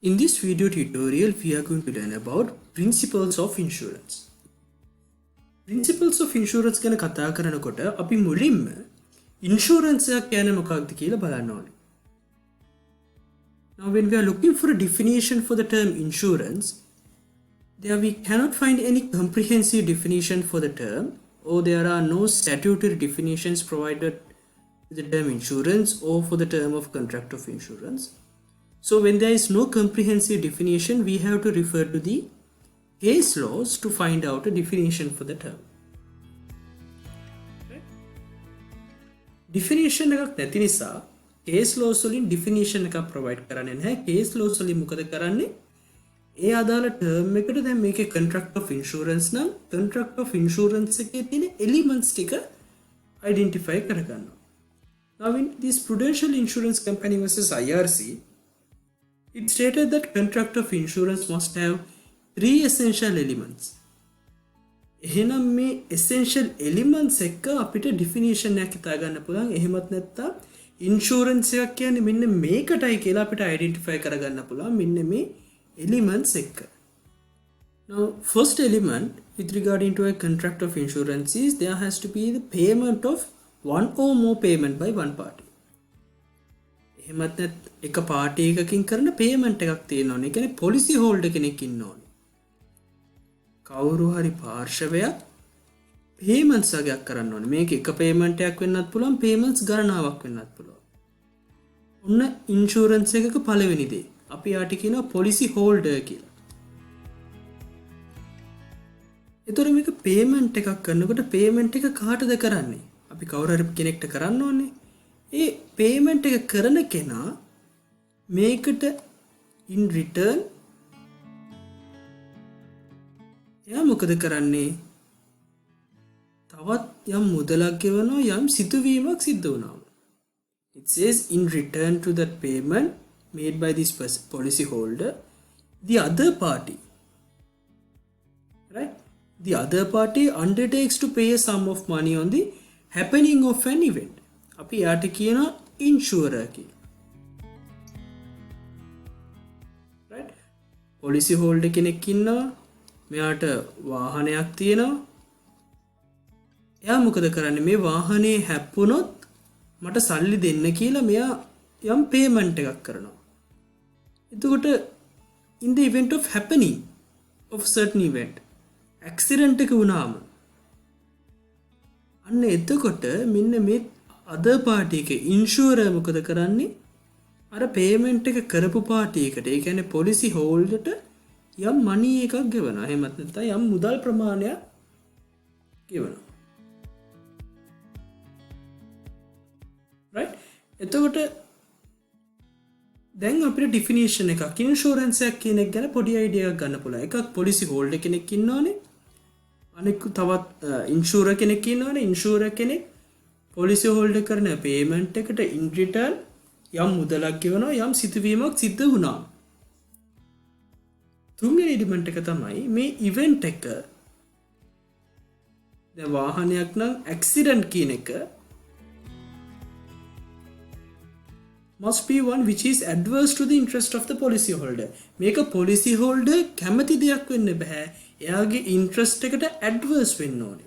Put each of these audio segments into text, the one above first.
In this video tutorial, we are going to learn about principles of insurance. Principles of insurance ගැන කතා කරනකොට අපි මුලින්ම insurance එකක් කියන්නේ මොකක්ද කියලා බලන්න ඕනේ. Now when we are looking for a definition for the term insurance, there we cannot find any comprehensive definition for the term, or there are no statutory definitions provided for the term insurance or for the term of contract of insurance. So when there is no comprehensive definition, we have to refer to the case laws to find out a definition for the term. Right? Definition එකක් නැති නිසා case laws වලින් definition එකක් provide කරන්නේ නැහැ. Case laws වලින් මොකද කරන්නේ? ඒ අදාළ term එකට දැන් මේකේ contract of insurance නම් contract of insurance එකේ තියෙන elements ටික identify කරගන්නවා. Now in this Prudential Insurance Company versus IRC, it stated that contract of insurance must have three essential elements. එහෙනම් මේ essential elements එක අපිට definition එකක් හිතා ගන්න පුළුවන්. එහෙමත් නැත්නම් insurance එකක් කියන්නේ මෙන්න මේකටයි කියලා අපිට identify කරගන්න පුළුවන් මෙන්න මේ elements එක. Now first element with regarding to a contract of insurance is there has to be the payment of one or more payment by one party. එහෙමත් නැත් එක පාටි එකකින් කරන පේමන්ට් එකක් තියෙනවා. ඒ කියන්නේ policy holder කෙනෙක් ඉන්න ඕනේ. කවුරු හරි පාර්ශවයක් payments වගේක් කරන්න ඕනේ. මේක එක payment එකක් වෙන්නත් පුළුවන්, payments ගණනාවක් වෙන්නත් පුළුවන්. ඔන්න insurance එකක පළවෙනි දේ. අපි යාට කියනවා policy holder කියලා. ඒතර මේක payment එකක් කරනකොට payment එක කාටද කරන්නේ? අපි කවුරු හරි කෙනෙක්ට කරන්න ඕනේ. ඒ payment එක කරන කෙනා මේකට in return එයා මොකද කරන්නේ? තවත් යම් මුදලක් ගෙවනවා යම් සිදුවීමක් සිද්ධ වුණාම. It says in return to that payment made by this policy holder, the other party, right? The other party undertakes to pay a sum of money on the happening of an event. අපි යාට කියනවා insurer කියලා. right? policy holder කෙනෙක් ඉන්නවා. මෙයාට වාහනයක් තියෙනවා. එයා මොකද කරන්නේ? මේ වාහනේ හැප්පුණොත් මට සල්ලි දෙන්න කියලා මෙයා යම් payment එකක් කරනවා. එතකොට in the event of happening of certain event, accident එක වුණාම අන්න එතකොට මෙන්න මේ other party එක insurer මොකද කරන්නේ? අර payment එක කරපු party එකට, ඒ කියන්නේ policy holder ට යම් money එකක් ගෙවනවා. එහෙමත් නැත්නම් යම් මුදල් ප්‍රමාණයක් ගෙවනවා. right? එතකොට දැන් අපිට definition එකක් insurance එකක් කියන එක ගැන පොඩි idea එකක් ගන්න පුළුවන්. එකක් policy holder කෙනෙක් ඉන්නෝනේ. අනෙක් තවත් insurer කෙනෙක් ඉන්නෝනේ. insurer කෙනෙක් policy holder කරන payment එකට in return යම් මුදලක් ගෙවනවා යම් සිදුවීමක් සිද්ධ වුණා. තුන්වෙනි element එක තමයි මේ event එක. දැන් වාහනයක් නම් accident කියන එක must be one which is adverse to the interest of the policy holder. මේක policy holder කැමති දෙයක් වෙන්න බෑ. එයාගේ interest එකට adverse වෙන්න ඕනේ.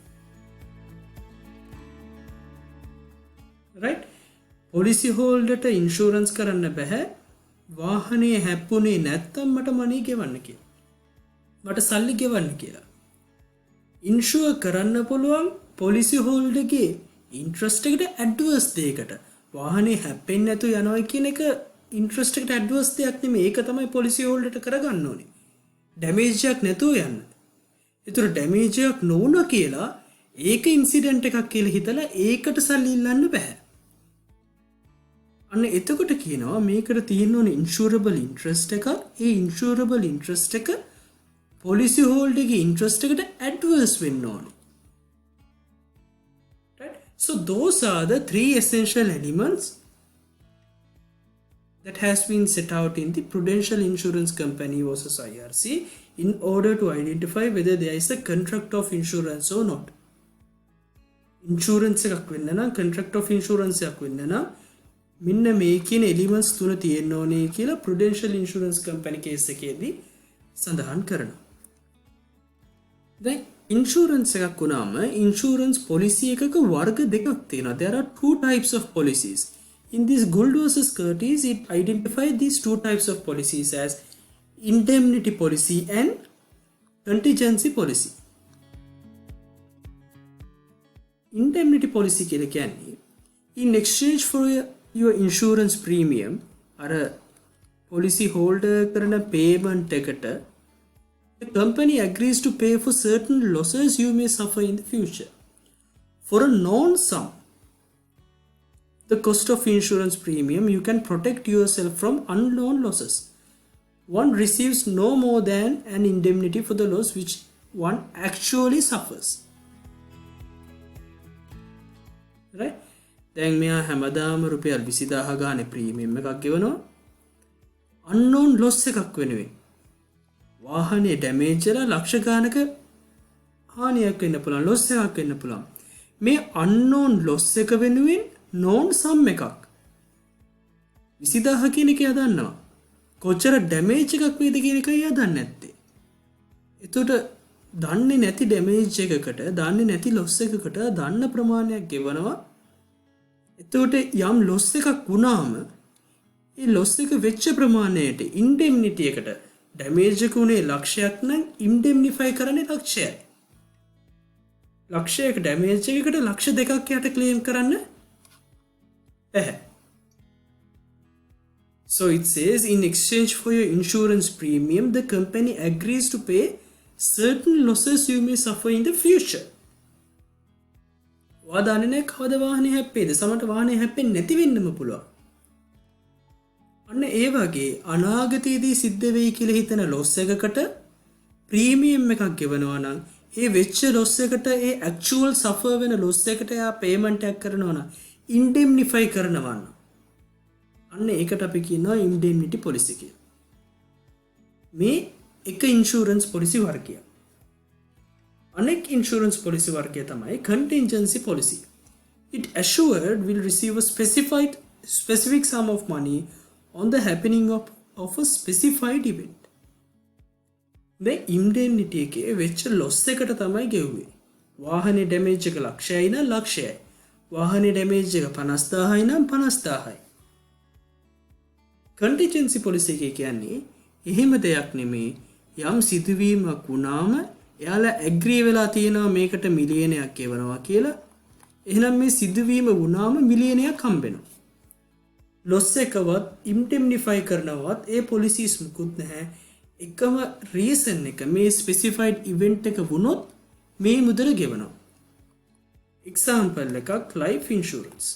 right? policy holder ට insurance කරන්න බෑ වාහනේ හැප්පුණේ නැත්තම් මට money ගෙවන්න කියලා. මට සල්ලි ගෙවන්න කියලා. insure කරන්න පුළුවන් policy holder ගේ interest එකට adverse දෙයකට. වාහනේ හැප්පෙන්නේ නැතු යනවා කියන එක interest එකට adverse දෙයක් නෙමෙයි. ඒක තමයි policy holder ට කරගන්න ඕනේ. damage එකක් නැතුව යන්න. ඒතර damage එකක් නොවුණා කියලා ඒක incident එකක් කියලා හිතලා ඒකට සල්ලි ඉල්ලන්න බෑ. අන්න එතකොට කියනවා මේකට තියෙන ඕනේ insurable interest එකක්. ඒ insurable interest එක policy holder ගේ interest එකට adverse වෙන්න ඕනේ. right? So those are the three essential elements that has been set out in the Prudential Insurance Company versus IRC in order to identify whether there is a contract of insurance or not. Insurance එකක් වෙන්න නම් contract of insurance එකක් වෙන්න නම් මෙන්න මේ කියන elements තුන තියෙන්න ඕනේ කියලා ප්‍රුඩෙන්ෂල් ඉන්ෂුරන්ස් කම්පැනි කේස් එකේදී සඳහන් කරනවා. දැන් ඉන්ෂුරන්ස් එකක් වුණාම ඉන්ෂුරන්ස් පොලිසි එකක වර්ග දෙකක් තියෙනවා. There are two types of policies. In this Gould versus Curtis, it identified these two types of policies as indemnity policy and contingency policy. Indemnity policy කියලා කියන්නේ in exchange for your insurance premium අර policy holder කරන payment එකට the company agrees to pay for certain losses you may suffer in the future. For a known sum, the cost of insurance premium, you can protect yourself from unknown losses. One receives no more than an indemnity for the loss which one actually suffers. Right? දැන් මෙයා හැමදාම රුපියල් 20000 ගානේ premium එකක් ගෙවනවා unknown loss එකක් වෙනුවෙන්. වාහනේ ඩැමේජ් වෙලා ලක්ෂ ගානක හානියක් වෙන්න පුළුවන්, loss එකක් වෙන්න පුළුවන්. මේ unknown loss එක වෙනුවෙන් known sum එකක් 20000 කියන එක එයා දන්නවා. කොච්චර ඩැමේජ් එකක් වේද කියන එක එයා දන්නේ නැත්තේ. එතකොට දන්නේ නැති ඩැමේජ් එකකට, දන්නේ නැති loss එකකට දන්න ප්‍රමාණයක් ගෙවනවා. එතකොට යම් loss එකක් වුණාම ඒ loss එක වෙච්ච ප්‍රමාණයට indemnity එකට ඩැමේජ් එක උනේ ලක්ෂයක් නම් indemnify කරන්නේ ලක්ෂයයි. ලක්ෂයක ඩැමේජ් එකකට ලක්ෂ දෙකක් යට ක්ලේම් කරන්න බැහැ. So it says in exchange for your insurance premium, the company agrees to pay certain losses you may suffer in the future. ඔයා දන්නේ නැහැ කවද වාහනේ හැප්පෙයිද? සමහරට වාහනේ හැප්පෙන්නේ නැති වෙන්නම පුළුවන්. අන්න ඒ වගේ අනාගතයේදී සිද්ධ වෙයි කියලා හිතන loss එකකට ප්‍රීමියම් එකක් ගෙවනවා නම් ඒ වෙච්ච loss එකට ඒ actual suffer වෙන loss එකට යා payment එකක් කරනවා නම් indemnify කරනවා නම් අන්න ඒකට අපි කියනවා indemnity policy කියලා. මේ එක insurance policy වර්ගයක්. අනෙක් insurance policy වර්ගය තමයි contingency policy. It assured will receive a specific sum of money on the happening of a specified event. The indemnity එකේ වෙච්ච loss එකට තමයි ගෙවුවේ. වාහනේ damage එක ලක්ෂයයි නම් ලක්ෂයයි. වාහනේ damage එක 50000යි නම් 50000යි. contingency policy එකේ කියන්නේ එහෙම දෙයක් නෙමේ. යම් සිදුවීමක් වුණාම එයාලා ඇග්‍රී වෙලා තියෙනවා මේකට මිලියනයක් ගෙවනවා කියලා. එහෙනම් මේ සිදුවීම වුණාම මිලියනයක් හම්බෙනවා. loss එකවත් indemnify කරනවත් ඒ policies මුකුත් නැහැ. එකම reason එක මේ specified event එක වුණොත් මේ මුදල ගෙවනවා. example එකක් life insurance.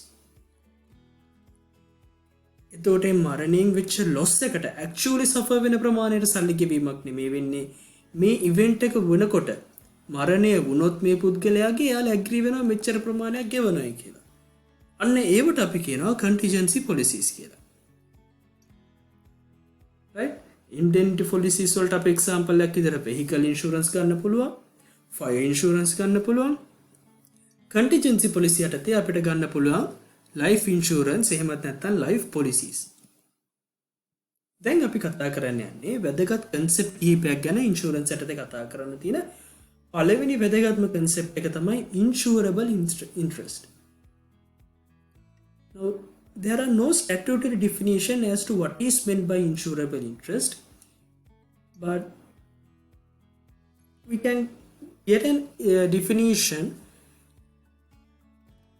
එතකොට මරණයෙන් වෙච්ච loss එකට actually suffer වෙන ප්‍රමාණයට සල්ලි ගෙවීමක් නෙමෙයි වෙන්නේ. මේ event එක වුණකොට මරණය වුණොත් මේ පුද්ගලයාගේ යාළ ඇග්‍රී වෙනවා මෙච්චර ප්‍රමාණයක් ගෙවනවායි කියලා. අන්න ඒවට අපි කියනවා contingency policies කියලා. right? indemnity policies වලට අපි example එකක් විදිහට vehicle insurance ගන්න පුළුවන්, fire insurance ගන්න පුළුවන්. contingency policy යටතේ අපිට ගන්න පුළුවන් life insurance එහෙමත් නැත්නම් life policies. දැන් අපි කතා කරන්න යන්නේ වැදගත් concept කිහිපයක් ගැන insurance යටතේ කතා කරන්න තියෙන පළවෙනි වැදගත්ම concept එක තමයි insurable interest. Now, there are no statutory definition as to what is meant by insurable interest, but we can get a definition.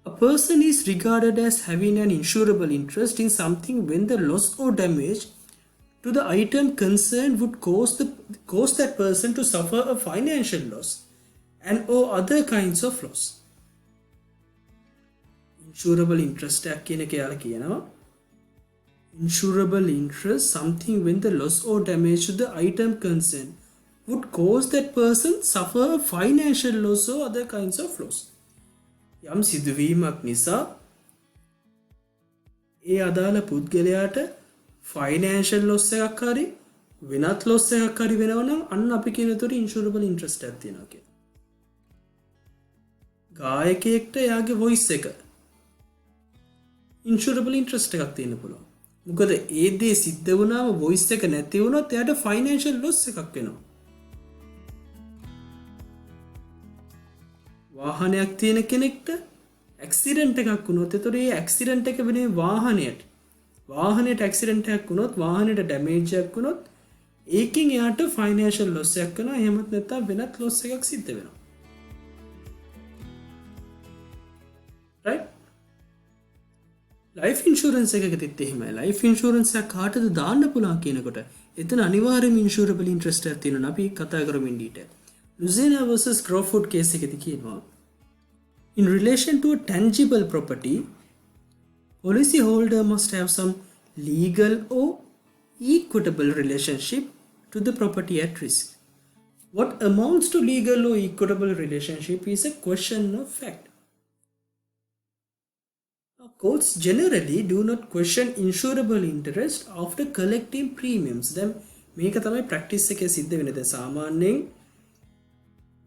A person is regarded as having an insurable interest in something when the loss or damage to the item concerned would cause that person to suffer a financial loss and or other kinds of loss. Insurable interest කියන එක යාලා කියනවා insurable interest something when the loss or damage to the item concerned would cause that person suffer a financial loss or other kinds of loss. යම් සිදුවීමක් නිසා ඒ අදාළ පුද්ගලයාට financial loss එකක් හරි වෙනත් loss එකක් හරි වෙනවා නම් අන්න අපි කියන උතර insurable interest එකක් තියෙනවා කියලා. ගායකයෙක්ට එයාගේ voice එක ඉන්ෂුරබල් ඉන්ට්‍රස්ට් එකක් තියෙන්න පුළුවන්. මොකද ඒ දේ සිද්ධ වුණාම වොයිස් එක නැති වුණොත් එයාට ෆයිනෑන්ෂල් ලොස් එකක් වෙනවා. වාහනයක් තියෙන කෙනෙක්ට ඇක්සිඩන්ට් එකක් වුණොත් එතකොට ඒ ඇක්සිඩන්ට් එක වෙන්නේ වාහනයට ඇක්සිඩන්ට් එකක් වුණොත් වාහනයට ඩැමේජ් එකක් වුණොත් ඒකෙන් එයාට ෆයිනෑන්ෂල් ලොස් එකක් වෙනවා. එහෙමත් නැත්නම් වෙනත් ලොස් එකක් සිද්ධ වෙනවා. right? ලයිෆ් ඉන්ෂුරන්ස් එකකදීත් එහෙමයි. ලයිෆ් ඉන්ෂුරන්ස් එක කාටද දාන්න පුළුවන් කියනකොට එතන අනිවාර්යයෙන්ම ඉන්ෂුරබල් ඉන්ට්‍රස්ට් එකක් තියෙනවා. අපි කතා කරමු in detail. Louisiana versus Crawford case එකේදී කියනවා in relation to a tangible property policy holder must have some legal or equitable relationship to the property at risk. What amounts to legal or equitable relationship is a question of fact. Courts generally do not question insurable interest after collecting premiums. දැන් මේක තමයි practice එකේ සිද්ධ වෙන්නේ. දැන් සාමාන්‍යයෙන්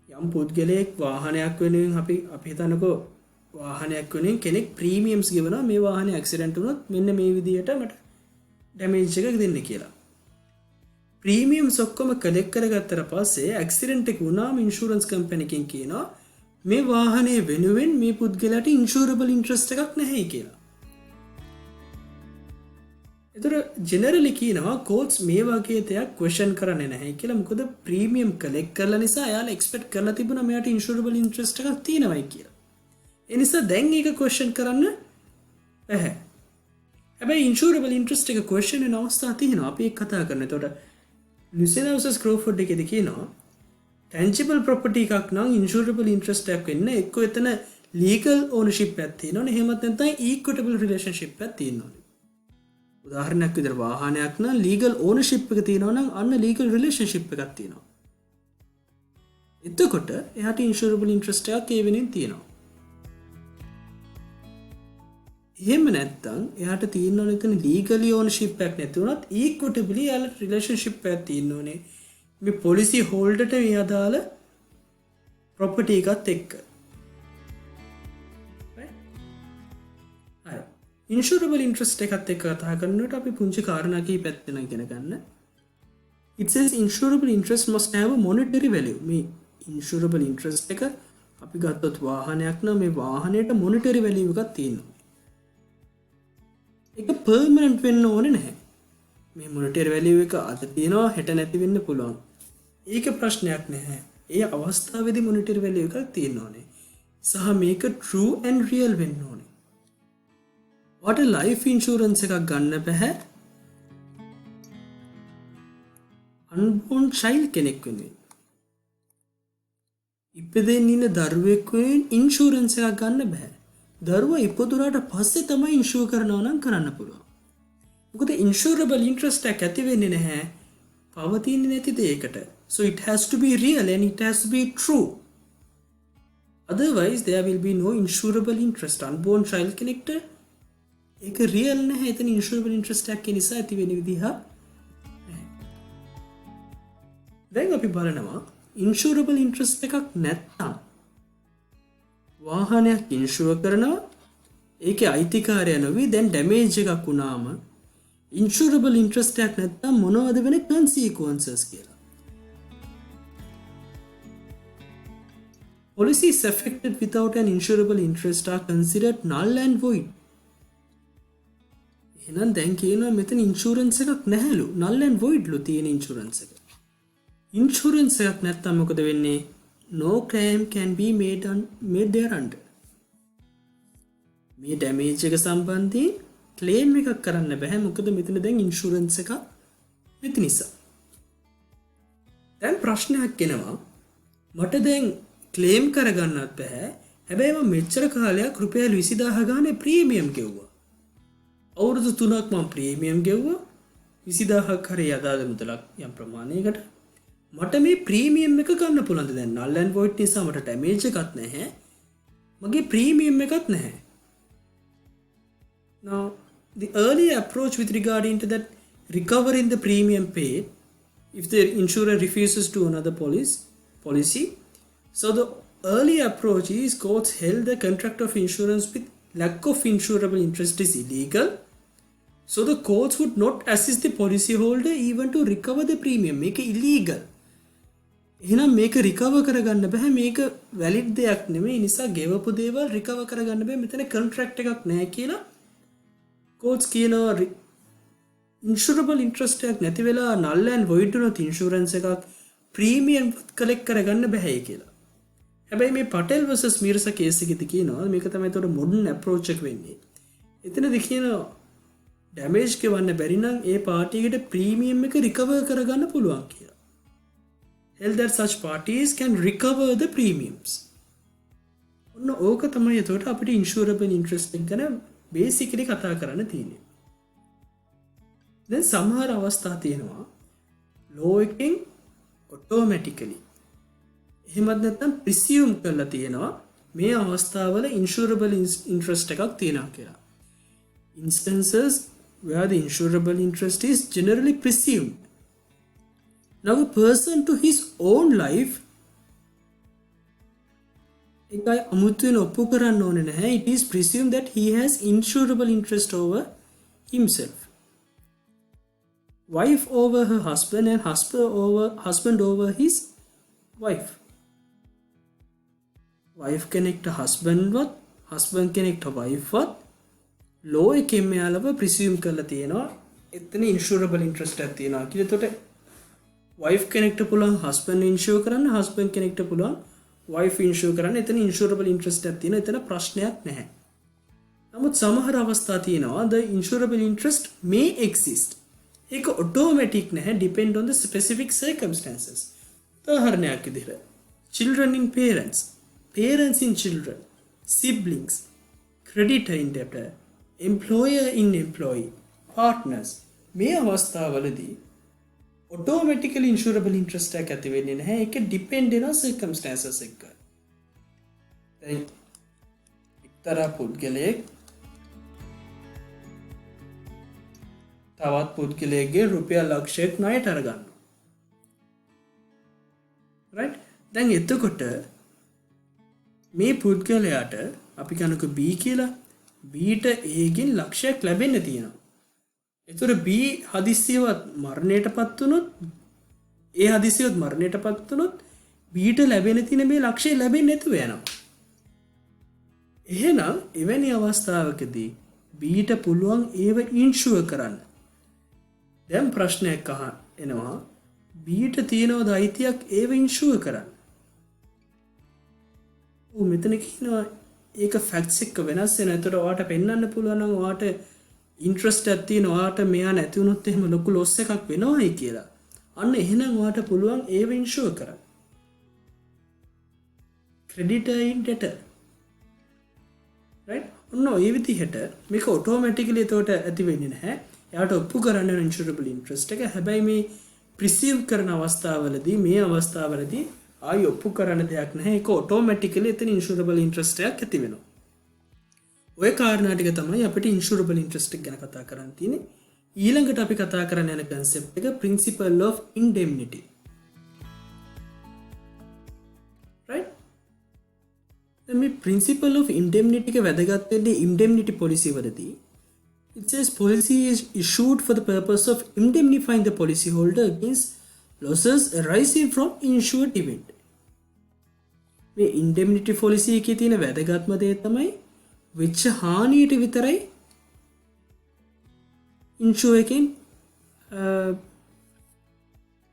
යම් පුද්ගලයෙක් වාහනයක් වෙනුවෙන් අපි හිතනකෝ වාහනයක් වෙනුවෙන් කෙනෙක් ප්‍රීමියම්ස් ගෙවනවා මේ වාහනේ ඇක්සිඩන්ට් වුණොත් මෙන්න මේ විදියට මට ඩැමේජ් එකක් දෙන්න කියලා. ප්‍රීමියම්ස් ඔක්කොම කලෙක්ට් කරගත්තට පස්සේ ඇක්සිඩන්ට් එක වුණාම ඉන්ෂුරන්ස් කම්පැනි එකෙන් කියනවා මේ වාහනේ වෙනුවෙන් මේ පුද්ගලයාට ඉන්ෂුරබල් ඉන්ට්‍රස්ට් එකක් නැහැ කියලා. ඒතර ජෙනරලි කියනවා කෝට්ස් මේ වගේ දෙයක් ක්වෙස්චන් කරන්නේ නැහැ කියලා. මොකද ප්‍රීමියම් කලෙක්ට් කරලා නිසා එයාලා එක්ස්පෙක්ට් කරලා තිබුණා මෙයාට ඉන්ෂුරබල් ඉන්ට්‍රස්ට් එකක් තියෙනවයි කියලා. ඒ නිසා දැන් ඒක ක්වෙස්චන් කරන්න බැහැ. හැබැයි ඉන්ෂුරබල් ඉන්ට්‍රස්ට් එක ක්වෙස්චන් වෙන අවස්ථා තියෙනවා. අපි ඒක කතා කරනවා. එතකොට Louisiana versus Crawford එකේදී කියනවා tangible property එකක් නම් insurable interest එකක් වෙන්න එක්ක එතන legal ownership එකක් තියෙනවනේ. එහෙමත් නැත්නම් equitable relationship එකක් තියෙනවනේ. උදාහරණයක් විදිහට වාහනයක් නම් legal ownership එක තියෙනවා නම් අන්න legal relationship එකක් තියෙනවා. එතකොට එයාට insurable interest එකක් ඒ වෙනින් තියෙනවා. එහෙම නැත්නම් එයාට තියෙනවනේ එතන legally ownership එකක් නැති වුණත් equitably එයාට relationship එකක් තියෙනවනේ. මේ පොලිසි හෝල්ඩර්ට මේ අදාළ ප්‍රොපර්ටි එකත් එක්ක. හරි. ඉන්ෂුරබල් ඉන්ට්‍රස්ට් එකත් එක්ක කතා කරනකොට අපි පුංචි කාරණා කීපයක් වෙන ඉගෙන ගන්න. It says insurable interest must have a monetary value. මේ insurable interest එක අපි ගත්තොත් වාහනයක් නම් මේ වාහනයට monetary value එකක් තියෙනවා. ඒක permanent වෙන්න ඕනේ නැහැ. මේ monetary value එක අද තියෙනවා හෙට නැති වෙන්න පුළුවන්. ඒක ප්‍රශ්නයක් නැහැ. ඒ අවස්ථාවේදී monetary value එකක් තියෙන්න ඕනේ. සහ මේක true and real වෙන්න ඕනේ. වට life insurance එකක් ගන්න බෑ unborn child කෙනෙක් වෙනුවෙන්. ඉපදෙන්න ඉන්න දරුවෙක් වෙනුවෙන් insurance එකක් ගන්න බෑ. දරුවා ඉපදුනාට පස්සේ තමයි insure කරනවා නම් කරන්න පුළුවන්. මොකද insurable interest එකක් ඇති වෙන්නේ නැහැ පවතින්නේ නැති දෙයකට. So it has to be real and it has to be true. Otherwise there will be no insurable interest. Unborn child කෙනෙක්ට ඒක real නැහැ. එතන insurable interest එකක් නිසා ඇති වෙන විදිහ නැහැ. දැන් අපි බලනවා insurable interest එකක් නැත්තම් වාහනයක් insure කරනවා ඒකේ අයිතිකාරය නොවි දැන් damage එකක් වුණාම insurable interest එකක් නැත්තම් මොනවද වෙන consequences කියලා. Policies affected without an insurable interest are considered null and void. එහෙනම් දැන් කියනවා මෙතන ඉන්ෂුරන්ස් එකක් නැහැලු. null and void ලු තියෙන ඉන්ෂුරන්ස් එක. ඉන්ෂුරන්ස් එකක් නැත්තම් මොකද වෙන්නේ? No claim can be made thereunder. මේ damage එක සම්බන්ධයෙන් claim එකක් කරන්න බෑ. මොකද මෙතන දැන් ඉන්ෂුරන්ස් එකක් නැති නිසා. දැන් ප්‍රශ්නයක් එනවා. මට දැන් ක්ලේම් කරගන්නත් බෑ. හැබැයි මම මෙච්චර කාලයක් රුපියල් 20000 ගානේ ප්‍රීමියම් ගෙව්වා. අවුරුදු 3ක් මම ප්‍රීමියම් ගෙව්වා. 20000ක් හරි අදාළ මුදලක් යම් ප්‍රමාණයකට. මට මේ ප්‍රීමියම් එක ගන්න පුළුවන්ද දැන්? null and void නිසා මට ඩැමේජ් එකක් නැහැ. මගේ ප්‍රීමියම් එකක් නැහැ. Now the earlier approach with regarding to that recovering the premium paid if the insurer refuses to another policy. So the early approach is courts held the contract of insurance with lack of insurable interest is illegal. So the courts would not assist the policyholder even to recover the premium. Make it illegal. එහෙනම් මේක recover කරගන්න බෑ. මේක valid දෙයක් නෙමෙයි. ඒ නිසා ගෙවපු දේවල් recover කරගන්න බෑ. මෙතන කොන්ට්‍රැක්ට් එකක් නැහැ කියලා courts කියනවා. insurable interest එකක් නැති වෙලා null and void වුණොත් insurance එකක් premium collect කරගන්න බෑ කියලා. හැබැයි මේ පටෙල් vs මීර්සා කේස් එකේදී කියනවා මේක තමයි ඒතකොට modern approach එක වෙන්නේ. එතනදී කියනවා damage ගෙවන්න බැරි නම් ඒ පාර්ටි එකට premium එක recover කරගන්න පුළුවන් කියලා. Held that such parties can recover the premiums. ඔන්න ඕක තමයි ඒතකොට අපිට insurable interest එක ගැන basically කතා කරන්න තියෙන්නේ. දැන් සමහර අවස්ථා තියෙනවා law එකෙන් automatically එහෙමත් නැත්නම් presume කරලා තියෙනවා මේ අවස්ථාවල insurable interest එකක් තියෙනවා කියලා. Instances where the insurable interest is generally presumed. Now a person to his own life එකයි අමුතුවෙන් ඔප්පු කරන්න ඕනේ නැහැ. It is presumed that he has insurable interest over himself. Wife over her husband and husband over his wife. Wife කෙනෙක්ට husbandවත් husband කෙනෙක්ට wifeවත් law එකෙන් මෙයාලව presume කරලා තියෙනවා එතන insurable interest එකක් තියෙනවා කියලා. එතකොට wife කෙනෙක්ට පුළුවන් husband insure කරන්න, husband කෙනෙක්ට පුළුවන් wife insure කරන්න. එතන insurable interest එකක් තියෙනවා. එතන ප්‍රශ්නයක් නැහැ. නමුත් සමහර අවස්ථා තියෙනවා the insurable interest may exist. ඒක automatic නැහැ, depend on the specific circumstances. උදාහරණයක් විදිහට children in parents, parents in children, siblings, creditor in debtor, employer in employee, partners. මේ අවස්ථාවලදී automatically insurable interest එකක් ඇති වෙන්නේ නැහැ. ඒක depend වෙන circumstances එක. දැන් එක්තරා පුද්ගලයෙක් තවත් පුද්ගලයෙක්ගේ රුපියල් ලක්ෂයක් ණයට අරගන්නවා. right? දැන් එතකොට මේ පුද්ගලයාට අපි කියනකො B කියලා Bට ඒගෙන් ලක්ෂයක් ලැබෙන්න තියෙනවා. ඒතර B හදිස්සියවත් මරණයටපත් වුණොත් ඒ හදිස්සියවත් මරණයටපත් වුණොත් Bට ලැබෙන තියෙන මේ ලක්ෂය ලැබෙන්නේ නැතුව යනවා. එහෙනම් එවැනි අවස්ථාවකදී Bට පුළුවන් ඒව ඉන්ෂුවර් කරන්න. දැන් ප්‍රශ්නයක් එනවා Bට තියෙනවද අයිතියක් ඒව ඉන්ෂුවර් කරන්න? මෙතන කියනවා ඒක ෆැක්ට්ස් එක වෙනස් වෙනවා. ඒතර ඔයාට පෙන්වන්න පුළුවන් නම් ඔයාට ඉන්ට්‍රස්ට් එකක් තියෙනවා. ඔයාට මෙයා නැති වුණොත් එහෙම ලොකු ලොස් එකක් වෙනවයි කියලා. අන්න එහෙනම් ඔයාට පුළුවන් ඒව ඉන්ෂුවර් කරන්න. creditor in debtor. right? ඔන්න ඔය විදිහට මේක ඔටෝමැටිකලි එතකොට ඇති වෙන්නේ නැහැ. එයාට ඔප්පු කරන්න ඉන්ෂුරබල් ඉන්ට්‍රස්ට් එක. හැබැයි මේ ප්‍රිසීව් කරන අවස්ථාවලදී මේ අවස්ථාවලදී ආයි ඔප්පු කරන්න දෙයක් නැහැ. ඒක ඔටෝමැටිකලි එතන ඉන්ෂුරබල් ඉන්ට්‍රස්ට් එකක් ඇති වෙනවා. ඔය කාරණා ටික තමයි අපිට ඉන්ෂුරබල් ඉන්ට්‍රස්ට් එක ගැන කතා කරන්න තියෙන්නේ. ඊළඟට අපි කතා කරන්න යන concept එක principle of indemnity. right? මේ principle of indemnity එක වැදගත් වෙන්නේ indemnity policy වලදී. It says policy is issued for the purpose of indemnifying the policyholder against losses arising from insured event. මේ indemnity policy එකේ තියෙන වැදගත්ම දේ තමයි වෙච්ච හානියට විතරයි ඉන්ෂුර් එකෙන්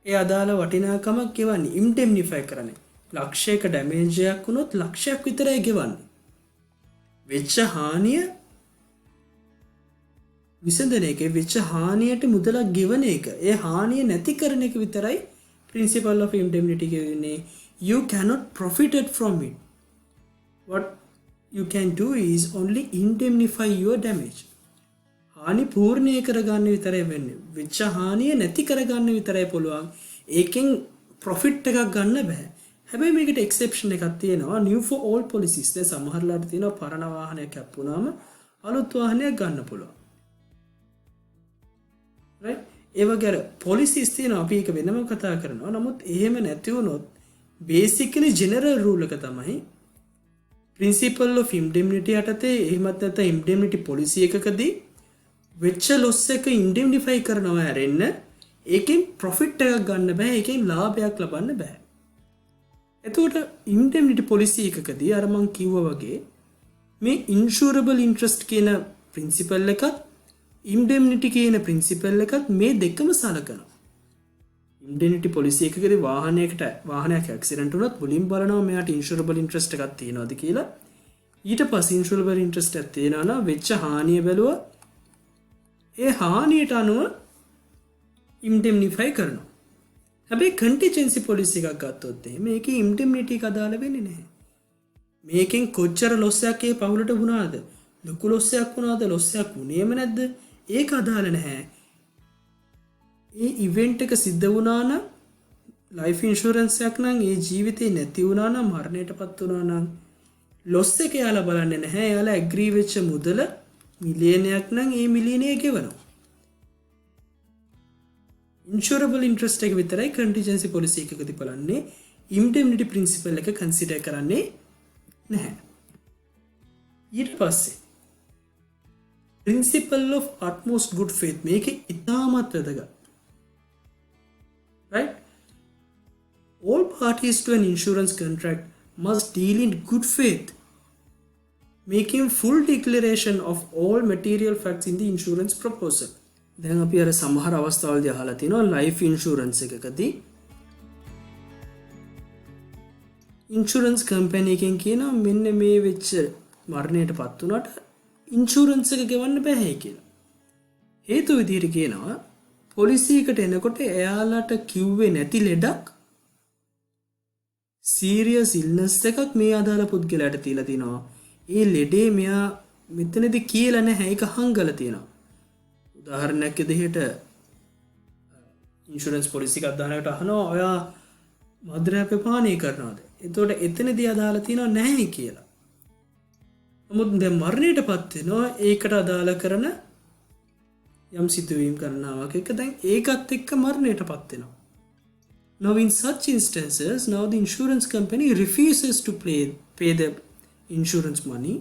ඒ අදාළ වටිනාකමක් ගෙවන්නේ. indemnify කරන්නේ. ලක්ෂයක ඩැමේජ් එකක් වුණොත් ලක්ෂයක් විතරයි ගෙවන්නේ. වෙච්ච හානිය විසඳන එක, වෙච්ච හානියට මුදලක් ගෙවන එක, ඒ හානිය නැති කරන එක විතරයි principle of indemnity කියන්නේ. You cannot profit from it. What you can do is only indemnify your damage. හානි පූර්ණය කරගන්න විතරයි වෙන්නේ. වෙච්ච හානිය නැති කරගන්න විතරයි පුළුවන්. ඒකෙන් profit එකක් ගන්න බෑ. හැබැයි මේකට exception එකක් තියෙනවා. new for all policies. දැන් සමහරලාට තියෙනවා පරණ වාහනයක් කැප්පුණාම අලුත් වාහනයක් ගන්න පුළුවන්. right? ඒ වගේ policies තියෙනවා. අපි ඒක වෙනම කතා කරනවා. නමුත් එහෙම නැති වුණොත් basically general rule එක තමයි ප්‍රින්සිපල් ඔෆ් ඉන්ඩෙම්නිටි යටතේ එහෙමත් නැත්නම් ඉන්ඩෙම්නිටි පොලිසි එකකදී වෙච්ච ලොස් එක ඉන්ඩෙම්නිෆයි කරනවා ඇරෙන්න ඒකෙන් ප්‍රොෆිට් එකක් ගන්න බෑ ඒකෙන් ලාභයක් ලබන්න බෑ. එතකොට ඉන්ඩෙම්නිටි පොලිසි එකකදී අර මං කිව්වා වගේ මේ ඉන්ෂුරබල් ඉන්ට්‍රස්ට් කියන ප්‍රින්සිපල් එකත් ඉන්ඩෙම්නිටි කියන ප්‍රින්සිපල් එකත් මේ දෙකම සලකනවා. ඉන්ඩෙම්නිටි පොලිසි එකකදී වාහනයක් ඇක්සිඩන්ට් වුණත් මුලින් බලනවා මෙයාට ඉන්ෂුරබල් ඉන්ට්‍රස්ට් එකක් තියෙනවද කියලා. ඊට පස්සේ ඉන්ෂුරබල් ඉන්ට්‍රස්ට් එකක් තියෙනවා නම් වෙච්ච හානිය බැලුවා ඒ හානියට අනුව ඉන්ඩෙම්නිෆයි කරනවා. හැබැයි කන්ටිජෙන්සි පොලිසි එකක් ගත්තොත් මේකේ ඉන්ඩෙම්නිටි එක අදාළ වෙන්නේ නැහැ. මේකෙන් කොච්චර ලොස් එකක් ඒ පවුලට වුණාද? ලොකු ලොස් එකක් වුණාද? ලොස් එකක් වුණේම නැද්ද? ඒක අදාළ නැහැ. ඒ ඉවෙන්ට් එක සිද්ධ වුණා නම් ලයිෆ් ඉන්ෂුරන්ස් එකක් නම් ඒ ජීවිතේ නැති වුණා නම් මරණයටපත් වුණා නම් ලොස් එක යාලා බලන්නේ නැහැ. යාලා ඇග්‍රී වෙච්ච මුදල මිලියනයක් නම් ඒ මිලියනය ගෙවනවා. ඉන්ෂුරබල් ඉන්ට්‍රස්ට් එක විතරයි කන්ටිජෙන්සි පොලිසි එකකදී බලන්නේ. ඉන්ඩෙම්නිටි ප්‍රින්සිපල් එක කන්සිඩර් කරන්නේ නැහැ. ඊට පස්සේ principle of utmost good faith මේක ඉතාමත් වැදගත්. Right? All parties to an insurance contract must deal in good faith, making full declaration of all material facts in the insurance proposal. දැන් අපි අර සමහර අවස්ථාවලදී අහලා තිනවා life insurance එකකදී ඉන්ෂුරන්ස් කම්පැනි එකෙන් කියනවා මෙන්න මේ වෙච්ච මරණයටපත් වුණාට ඉන්ෂුරන්ස් එක ගෙවන්න බෑ කියලා. හේතුව විදිහට කියනවා පොලිසි එකට එනකොට එයාලට කිව්වේ නැති ලෙඩක් සීරියස් ඉල්නස් එකක් මේ අදාළ පුද්ගලයාට තියලා තිනවා. ඒ ලෙඩේ මෙයා මෙතනදී කියලා නැහැ ඒක හංගලා තියෙනවා. උදාහරණයක් විදිහට ඉන්ෂුරන්ස් පොලිසි එකක් දානකට අහනවා ඔයා මද්‍රව්‍ය පානය කරනවද? එතකොට එතනදී අදාළ තියෙනවා නැහැ කියලා. නමුත් දැන් මරණයටපත් වෙනවා ඒකට අදාළ කරන යම් සිතුවීම් කරනවාක එක දැන් ඒකත් එක්ක මරණයටපත් වෙනවා. Now in such instances, now the insurance company refuses to pay the insurance money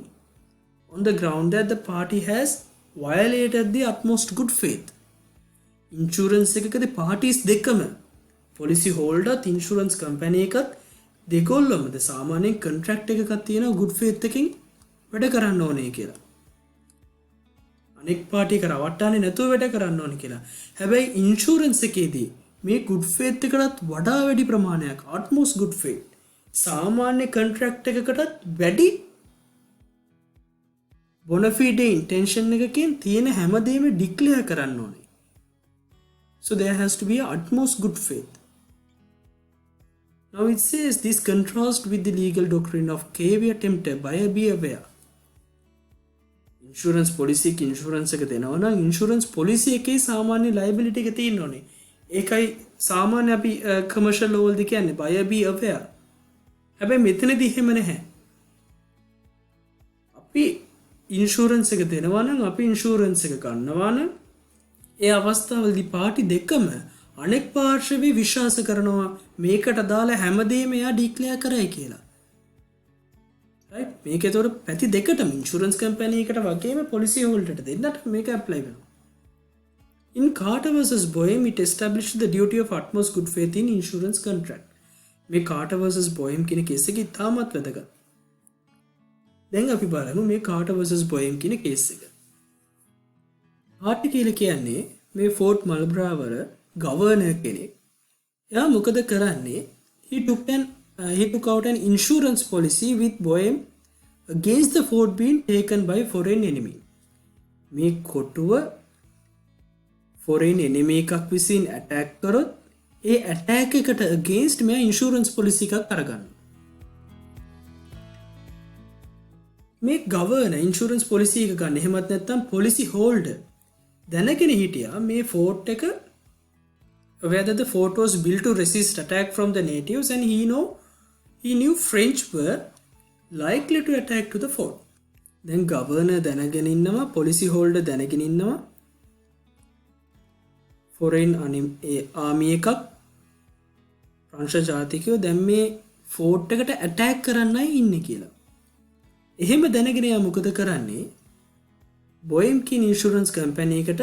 on the ground that the party has violated the utmost good faith. Insurance එකකදී parties දෙකම policy holder insurance company එකත් දෙකොල්ලම ද සාමාන්‍යයෙන් contract එකක් තියෙනවා good faith එකකින් වැඩ කරන්න ඕනේ කියලා. අනෙක් පාටි එක රවට්ටන්නේ නැතුව වැඩ කරන්න ඕනේ කියලා. හැබැයි ඉන්ෂුරන්ස් එකේදී මේ good faith එකටත් වඩා වැඩි ප්‍රමාණයක් utmost good faith සාමාන්‍ය contract එකකටත් වැඩි bona fide intention එකකින් තියෙන හැමදේම declare කරන්න ඕනේ. So there has to be a utmost good faith. Now it says this contrasts with the legal doctrine of caveat emptor, buyer be aware. Insurance police එක insurance එක දෙනවා නම් insurance police එකේ සාමාන්‍ය ලයබිලිටි එක තියෙන්න ඕනේ. ඒකයි සාමාන්‍ය අපි කමර්ෂල් ලෝ වලදී කියන්නේ buyer be aware. හැබැයි මෙතනදී එහෙම නැහැ. අපි ඉන්ෂුරන්ස් එක දෙනවා නම් අපි ඉන්ෂුරන්ස් එක ගන්නවා නම් ඒ අවස්ථාවලදී පාටි දෙකම අනෙක් පාර්ශවයේ විශ්වාස කරනවා මේකට අදාළ හැමදේම එයා ඩික්ලෙයාර් කරයි කියලා. right? මේක ඒතකොට පැති දෙකටම ඉන්ෂුරන්ස් කම්පැනි එකට වගේම පොලිසි හෝල්ඩර්ට දෙන්නට මේක ඇප්ලයි වෙනවා. In Carter versus Boehm, it established the duty of utmost good faith in insurance contract. මේ Carter versus Boehm කියන කේස් එක ඉතාමත් වැදගත්. දැන් අපි බලමු මේ Carter versus Boehm කියන කේස් එක. Carter කියලා කියන්නේ මේ ෆෝර්ට් මල්බ්‍රාවර ගවර්නර් කෙනෙක්. එයා මොකද කරන්නේ? He took out an insurance policy with Boehm against the fort being taken by foreign enemy. මේ කොටුව foreign enemy එකක් විසින් attack කරොත් ඒ attack එකට against මෙයා insurance policy එකක් අරගන්නවා. මේ governor insurance policy එක ගන්න එහෙමත් නැත්නම් policy holder දැනගෙන හිටියා මේ fort එක whether the fort was built to resist attack from the natives and he knew French were likely to attack to the fort. Then governor දැනගෙන ඉන්නවා policy holder දැනගෙන ඉන්නවා foreign army එකක් ප්‍රංශ ජාතිකයෝ දැන් මේ fort එකට attack කරන්නයි ඉන්නේ කියලා. එහෙම දැනගෙන යා මොකද කරන්නේ? බොයිම් කියන ඉන්ෂුරන්ස් කම්පැනි එකට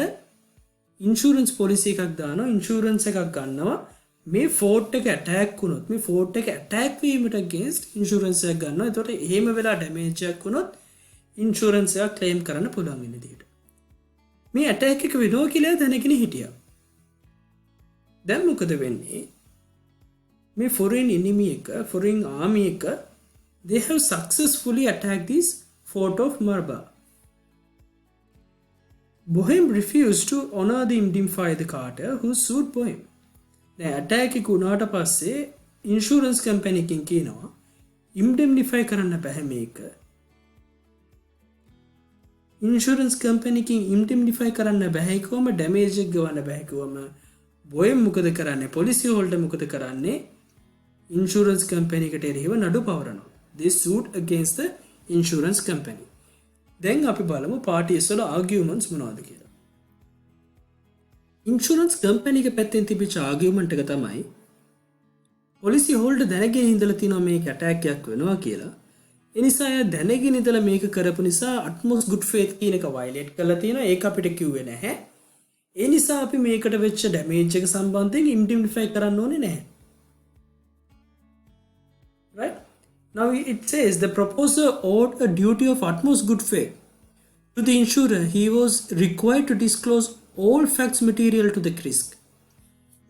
ඉන්ෂුරන්ස් පොලිසි එකක් දානවා, ඉන්ෂුරන්ස් එකක් ගන්නවා. මේ ෆෝට් එක ඇටැක් වුණොත්, මේ ෆෝට් එක ඇටැක් වීමට against ඉන්ෂුරන්ස් එකක් ගන්නවා. එතකොට එහෙම වෙලා ඩැමේජ් එකක් වුණොත් ඉන්ෂුරන්ස් එක ක්ලේම් කරන්න පුළුවන් වෙන විදිහට. මේ ඇටැක් එක වෙනවා කියලා දැනගෙන හිටියා. දැන් මොකද වෙන්නේ? මේ foreign enemy එක, foreign army එක, they have successfully attacked this fort of Marba. Bohem refused to honor the indemnify the Carter who sued Bohem. දැන් ඇටැක් එක වුණාට පස්සේ ඉන්ෂුරන්ස් කම්පැනි එකකින් කියනවා ඉන්ඩෙම්නිෆයි කරන්න බෑ මේක. ඉන්ෂුරන්ස් කම්පැනි එකකින් ඉන්ඩෙම්නිෆයි කරන්න බෑ කිව්වම ඩැමේජ් එක ගවන්න බෑ කිව්වම බොයම් මොකද කරන්නේ? පොලිසි හෝල්ඩර් මොකද කරන්නේ? ඉන්ෂුරන්ස් කම්පැනි එකට එරෙහිව නඩු පවරනවා. They sued against the insurance company. දැන් අපි බලමු පාටිස් වල ආගියුමන්ට්ස් මොනවද කියලා. ඉන්ෂුරන්ස් කම්පැනි එක පැත්තෙන් තිබිච්ච ආගියුමන්ට් එක තමයි පොලිසි හෝල්ඩර් දැනගෙන ඉඳලා තිනවා මේක ඇටැක් එකක් වෙනවා කියලා. ඒ නිසා එයා දැනගෙන ඉඳලා මේක කරපු නිසා අට්මොස් ගුඩ් ෆේත් කියන එක වයලේට් කරලා තියෙනවා. ඒක අපිට කිව්වේ නැහැ. ඒ නිසා අපි මේකට වෙච්ච ඩැමේජ් එක සම්බන්ධයෙන් ඉන්ඩෙම්නිෆයි කරන්න ඕනේ නැහැ. Right? Now it says the proposer owed a duty of utmost good faith to the insurer. He was required to disclose all facts material to the risk.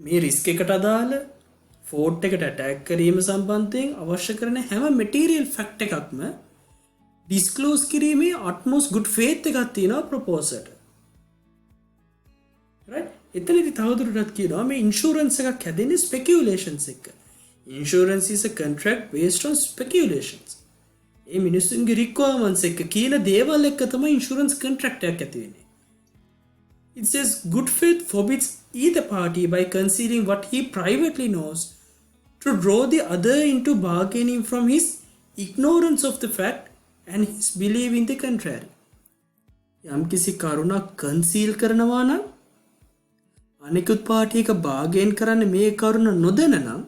මේ රිස්ක් එකට අදාළ ෆෝට් එකට ඇටැක් කිරීම සම්බන්ධයෙන් අවශ්‍ය කරන හැම මැටීරියල් ෆැක්ට් එකක්ම ඩිස්ක්ලෝස් කිරීමේ utmost good faith එකක් තියෙනවා ප්‍රොපෝසර්ට. right? එතනදි තවදුරටත් කියනවා මේ ඉන්ෂුරන්ස් එකක් හැදෙන්නේ ස්පෙකියුලේෂන්ස් එක. Insurance is a contract based on speculations. ඒ මිනිස්සුන්ගේ requirements එක කියන දේවල් එක්ක තමයි insurance contract එකක් ඇති වෙන්නේ. It says good faith forbids either party by concealing what he privately knows to draw the other into bargaining from his ignorance of the fact and his belief in the contrary. යම් කිසි කරුණක් conceal කරනවා නම් අනිකුත් party එක bargain කරන්නේ මේ කරුණ නොදැන නම්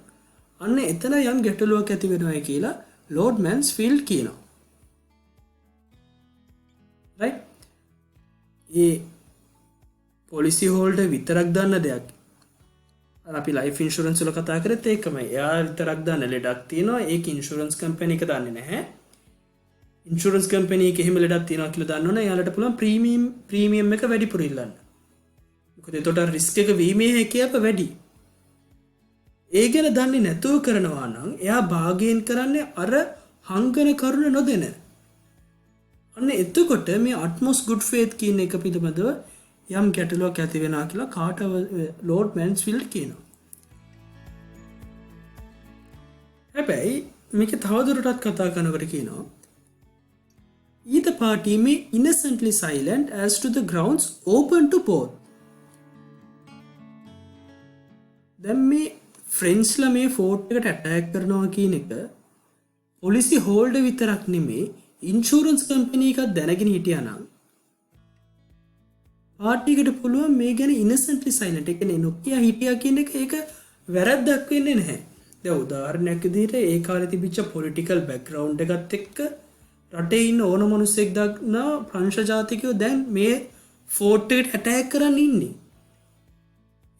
අන්න එතන යම් ගැටලුවක් ඇති වෙනවා කියලා ලෝඩ් මැන්ස්ෆීල්ඩ් කියනවා. right? ඒ පොලිසි හෝල්ඩර් විතරක් දන්න දෙයක්. අපි ලයිෆ් ඉන්ෂුරන්ස් වල කතා කරත් ඒකමයි. එයා විතරක් දන්න ලෙඩක් තියෙනවා. ඒක ඉන්ෂුරන්ස් කම්පැනි එක දන්නේ නැහැ. ඉන්ෂුරන්ස් කම්පැනි එක එහෙම ලෙඩක් තියෙනවා කියලා දන්නවනේ එයාලට පුළුවන් ප්‍රීමියම් එක වැඩිපුර ඉල්ලන්න. මොකද එතකොට රිස්ක් එක වීමේ හැකියාව වැඩි. ඒ ගැන දන්නේ නැතුව කරනවා නම් එයා බාගේන් කරන්නේ අර හංගන කරුණ නොදෙන. අන්න එතකොට මේ අට්මොස් ගුඩ් ෆේත් කියන එක පිළිබඳව යම් ගැටලුවක් ඇති වෙනවා කියලා කාටර් ලෝඩ් මැන්ස්ෆීල්ඩ් කියනවා. හැබැයි මේක තවදුරටත් කතා කරනකොට කියනවා either party may innocently silent as to the grounds open to both. දැන් මේ ෆ්‍රෙන්ඩ්ස්ලා මේ ෆෝට් එකට ඇටැක් කරනවා කියන එක පොලිසි හෝල්ඩර් විතරක් නෙමේ ඉන්ෂුරන්ස් කම්පැනි එකක් දැනගෙන හිටියා නම් පාර්ටි එකට පුළුවන් මේ ගැන ඉනසෙන්ට්ලි සයිලන්ට් එක නේ නොකිය හිටියා කියන එක ඒක වැරද්දක් වෙන්නේ නැහැ. දැන් උදාහරණයක් විදිහට ඒ කාලේ තිබිච්ච පොලිටිකල් බෑග්ග්‍රවුන්ඩ් එකත් එක්ක රටේ ඉන්න ඕන මිනිස්සෙක් දක්නා ප්‍රංශ ජාතිකයෝ දැන් මේ ෆෝට් එකට ඇටැක් කරන්න ඉන්නේ.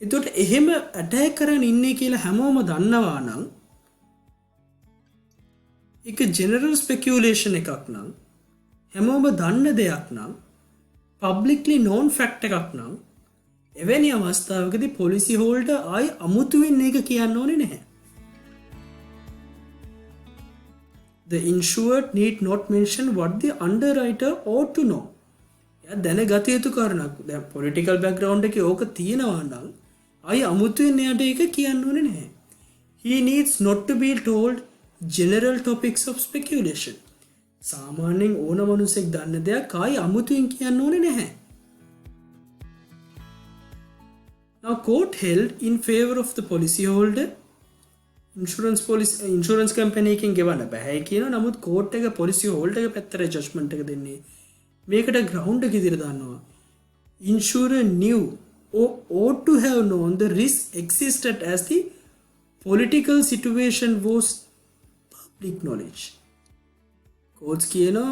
එතකොට එහෙම ඇටැක් කරන්න ඉන්නේ කියලා හැමෝම දන්නවා නම් ඒක ජෙනරල් ස්පෙකියුලේෂන් එකක් නම් හැමෝම දන්න දෙයක් නම් publicly known fact එකක් නම් එවැනි අවස්ථාවකදී පොලිසි හෝල්ඩර් ආයි අමුතුවෙන් ඒක කියන්න ඕනේ නැහැ. The insured need not mention what the underwriter ought to know. එයා දැනගත යුතු කාරණාවක්. දැන් පොලිටිකල් බෑග්ග්‍රවුන්ඩ් එකේ ඕක තියෙනවා නම් ආයි අමුතුවෙන් එයාට ඒක කියන්න ඕනේ නැහැ. He needs not to be told general topics of speculation. සාමාන්‍යයෙන් ඕන මනුස්සෙක් දන්න දෙයක් ආයි අමුතුවෙන් කියන්න ඕනේ නැහැ. Now court held in favor of the policyholder. Insurance company එකෙන් ගෙවන්න බෑ කියනවා. නමුත් court එක policy holder එක පැත්තට judgment එක දෙන්නේ. මේකට ground එක විදිහට දානවා. Insurer knew or ought to have known the risk existed as the political situation was public knowledge. Courts කියනවා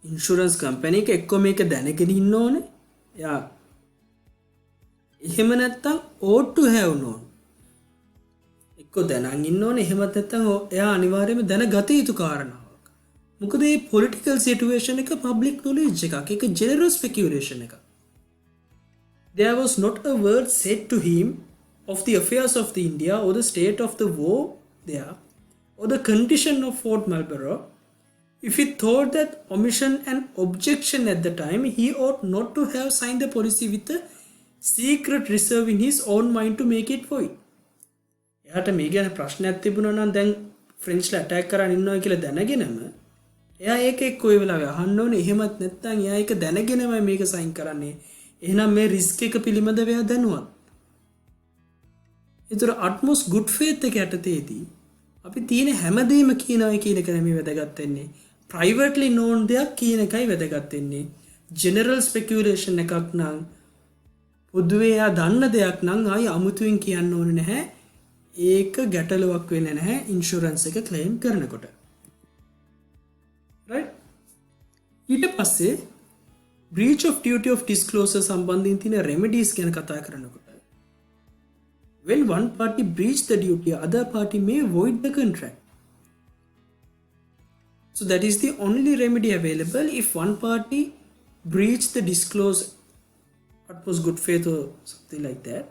ඉන්ශුරන්ස් කම්පැනි එක එක්කො මේක දැනගෙන ඉන්න ඕනේ. එයා එහෙම නැත්තම් ought to have known. එක්කො දැනන් ඉන්න ඕනේ. එහෙමත් නැත්තම් එයා අනිවාර්යයෙන්ම දැනගත යුතු කාරණාවක්. මොකද මේ පොලිටිකල් සිටුේෂන් එක පබ්ලික් නොලෙජ් එකක්. ඒක ජෙනරල් ස්පෙකියුලේෂන් එකක්. There was not a word said to him of the affairs of the India or the state of the war there or the condition of Fort Marlborough. If he thought that omission and objection at the time, he ought not to have signed the policy with a secret reserve in his own mind to make it void. එයාට මේ ගැන ප්‍රශ්නයක් තිබුණා නම් දැන් ෆ්‍රෙන්ච්ලා attack කරන්න ඉන්නවා කියලා දැනගෙනම එයා ඒක එක්ක ඔය වෙලාවේ අහන්න ඕනේ. එහෙමත් නැත්නම් එයා ඒක දැනගෙනමයි මේක සයින් කරන්නේ. එහෙනම් මේ රිස්ක් එක පිළිබඳව එයා දැනුවත්. ඒතර අට්මොස් ගුඩ් ෆේත් එක යටතේදී අපි තියෙන හැමදේම කියනවා කියන එක නෙමෙයි වැදගත් වෙන්නේ. ප්‍රයිවට්ලි නෝන් දෙයක් කියන එකයි වැදගත් වෙන්නේ. ජෙනරල් ස්පෙකියුලේෂන් එකක් නම් පොදුවේ එයා දන්න දෙයක් නම් ආයි අමුතුවෙන් කියන්න ඕනේ නැහැ. ඒක ගැටලුවක් වෙන්නේ නැහැ ඉන්ෂුරන්ස් එක ක්ලේම් කරනකොට. right? ඊට පස්සේ breach of duty of disclosure සම්බන්ධයෙන් තියෙන remedies ගැන කතා කරනකොට when one party breach the duty, other party may void the contract. So that is the only remedy available if one party breach the disclose utmost good faith or something like that.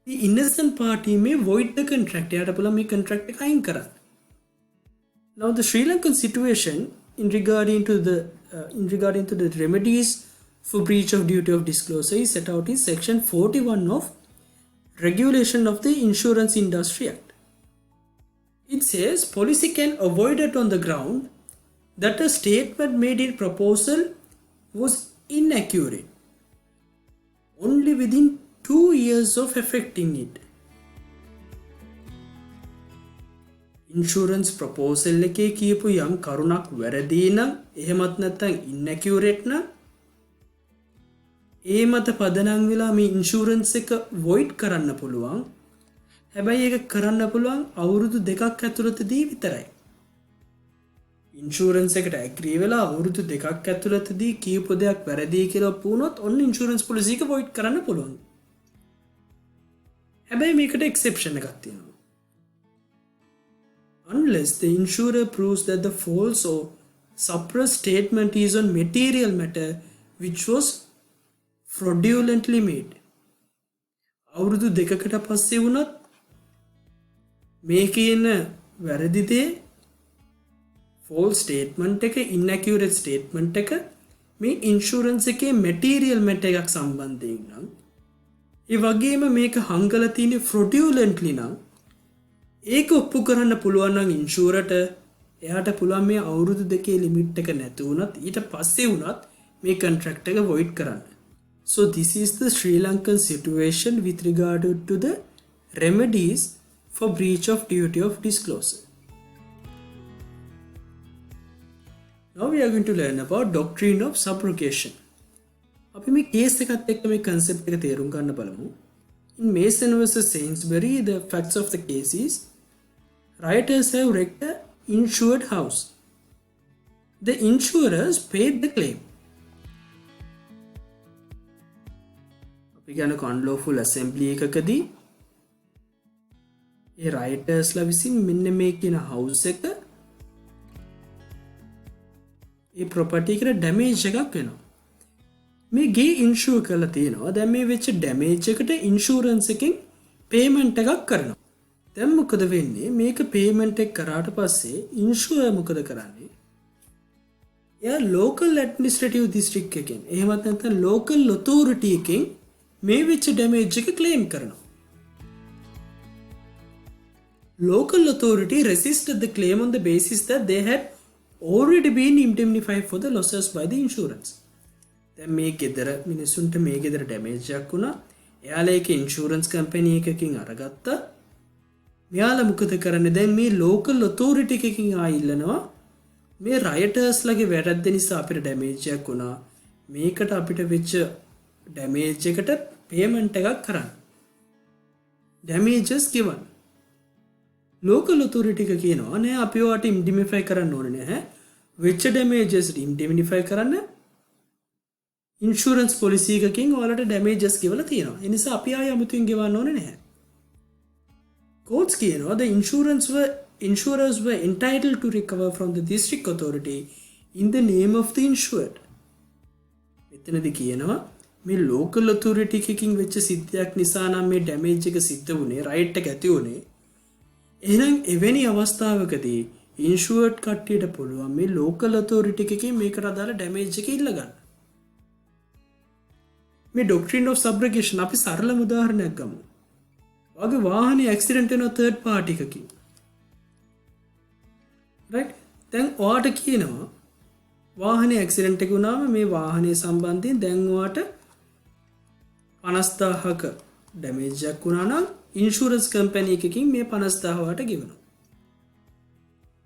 The innocent party may void the contract. එයාට පුළුවන් මේ contract එක අයින් කරන්න. Now the Sri Lankan situation in regarding to the remedies for breach of duty of disclosure is set out in section 41 of Regulation of the Insurance Industry Act. It says policy can avoid it on the ground that a statement made in proposal was inaccurate only within 2 years of effecting it. Insurance proposal එකේ කියපු යම් කරුණක් වැරදි නම් එහෙමත් නැත්නම් inaccurate නම් ඒ මත පදනම් වෙලා මේ ඉන්ෂුරන්ස් එක void කරන්න පුළුවන්. හැබැයි ඒක කරන්න පුළුවන් අවුරුදු 2ක් ඇතුළතදී විතරයි. ඉන්ෂුරන්ස් එකට ඇග්‍රී වෙලා අවුරුදු 2ක් ඇතුළතදී කියපු දෙයක් වැරදි කියලා වුණොත් ඔන්න ඉන්ෂුරන්ස් පොලිසි එක void කරන්න පුළුවන්. හැබැයි මේකට exception එකක් තියෙනවා. Unless the insurer proves that the false or suppressed statement is on material matter which was fraudulently made. අවුරුදු 2කට පස්සේ වුණත් මේ කියන වැරදි දේ false statement එක inaccurate statement එක මේ insurance එකේ material matter එකක් සම්බන්ධයෙන් නම් ඒ වගේම මේක හංගලා තියෙන්නේ fraudulently නම් ඒක ඔප්පු කරන්න පුළුවන් නම් ඉන්ෂුරර්ට එයාට පුළුවන් මේ අවුරුදු 2 ලිමිට් එක නැති වුණත් ඊට පස්සේ වුණත් මේ contract එක void කරන්න. So this is the Sri Lankan situation with regard to the remedies for breach of duty of disclosure. Now we are going to learn about doctrine of subrogation. අපි මේ case එකත් එක්ක මේ concept එක තේරුම් ගන්න බලමු. In Mason versus Sainsbury, the facts of the case is rioters have wrecked an insured house. The insurers paid the claim. අපි ගන්න unlawful assembly එකකදී ඒ rioters ලා විසින් මෙන්න මේ කියන house එක ඒ property එකට damage එකක් වෙනවා. මේ ගේ insure කරලා තියෙනවා. දැන් මේ වෙච්ච damage එකට insurance එකෙන් payment එකක් කරනවා. දැන් මොකද වෙන්නේ? මේක payment එක කරාට පස්සේ insurer මොකද කරන්නේ? එයා local administrative district එකෙන් එහෙමත් නැත්නම් local authority එකෙන් මේ වෙච්ච damage එක claim කරනවා. Local authority resisted the claim on the basis that they had already been indemnified for the losses by the insurance. දැන් මේ ගෙදර මිනිසුන්ට මේ ගෙදර ඩැමේජ් එකක් වුණා. එයාලා ඒක ඉන්ෂුරන්ස් කම්පැනි එකකින් අරගත්තා. මෙයාලා මොකද කරන්නේ? දැන් මේ ලෝකල් ඔතොරිටි එකකින් ආයිල්ලනවා. මේ රයටර්ස් ලගේ වැරද්ද නිසා අපිට ඩැමේජ් එකක් වුණා. මේකට අපිට වෙච්ච ඩැමේජ් එකට පේමන්ට් එකක් කරන්න. damages given. ලෝකල් ඔතොරිටි එක කියනවා නෑ අපි ඔයාට ඉන්ඩිමිෆයි කරන්න ඕනේ නැහැ. වෙච්ච damages indemnify කරන්න ඉන්ෂුරන්ස් පොලිසි එකකින් ඔයාලට damages ගෙවලා තියෙනවා. ඒ නිසා අපි ආයෙ අමුතුවෙන් ගෙවන්න ඕනේ නැහැ. courts කියනවා the insurers were entitled to recover from the district authority in the name of the insured. මෙතනදී කියනවා මේ local authority එකකින් වෙච්ච සිද්ධියක් නිසා නම් මේ damage එක සිද්ධ වුණේ right එක ඇති වුණේ. එහෙනම් එවැනි අවස්ථාවකදී insured කට්ටියට පුළුවන් මේ local authority එකකින් මේකට අදාළ damage එක ඉල්ල ගන්න. මේ doctrine of subrogation අපි සරලම උදාහරණයක් ගමු. වගේ වාහනේ ඇක්සිඩන්ට් වෙනවා third party එකකින්. right? දැන් ඔයාට කියනවා වාහනේ ඇක්සිඩන්ට් එක වුණාම මේ වාහනේ සම්බන්ධයෙන් දැන් ඔයාට 50000ක damage එකක් වුණා නම් ඉන්ෂුරන්ස් කම්පැනි එකකින් මේ 50000 වට ගෙවනවා.